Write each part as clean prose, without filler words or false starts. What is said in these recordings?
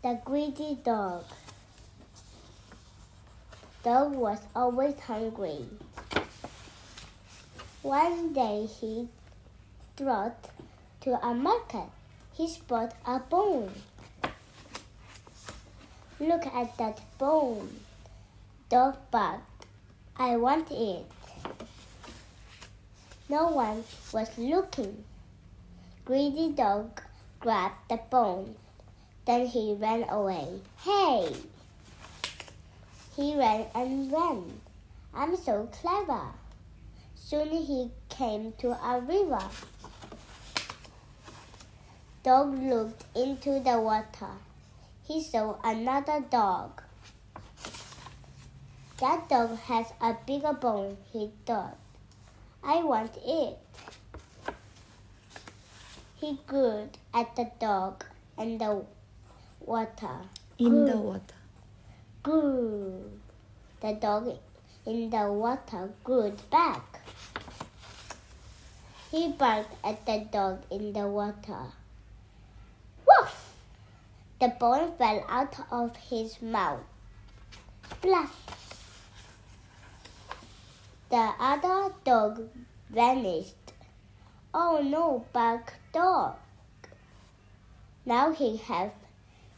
The greedy dog. Dog was always hungry. One day he trotted to a market. He spotted a bone. Look at that bone. Dog barked. I want it. No one was looking. Greedy dog grabbed the bone. Then he ran away. Hey! He ran and ran. I'm so clever. Soon he came to a river. Dog looked into the water. He saw another dog. That dog has a bigger bone, he thought. I want it. He glared at the dog and the water. In the water. Grrr. The dog in the water glared back. He barked at the dog in the water. Woof! The bone fell out of his mouth. Splash! The other dog vanished. Oh no, barked dog. Now he has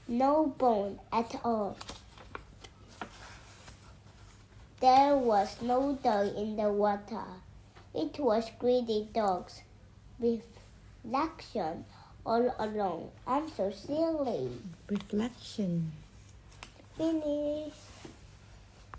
no bone at all. There was no dog in the water. It was greedy dog's reflection all along. I'm so silly. Reflection. Finish.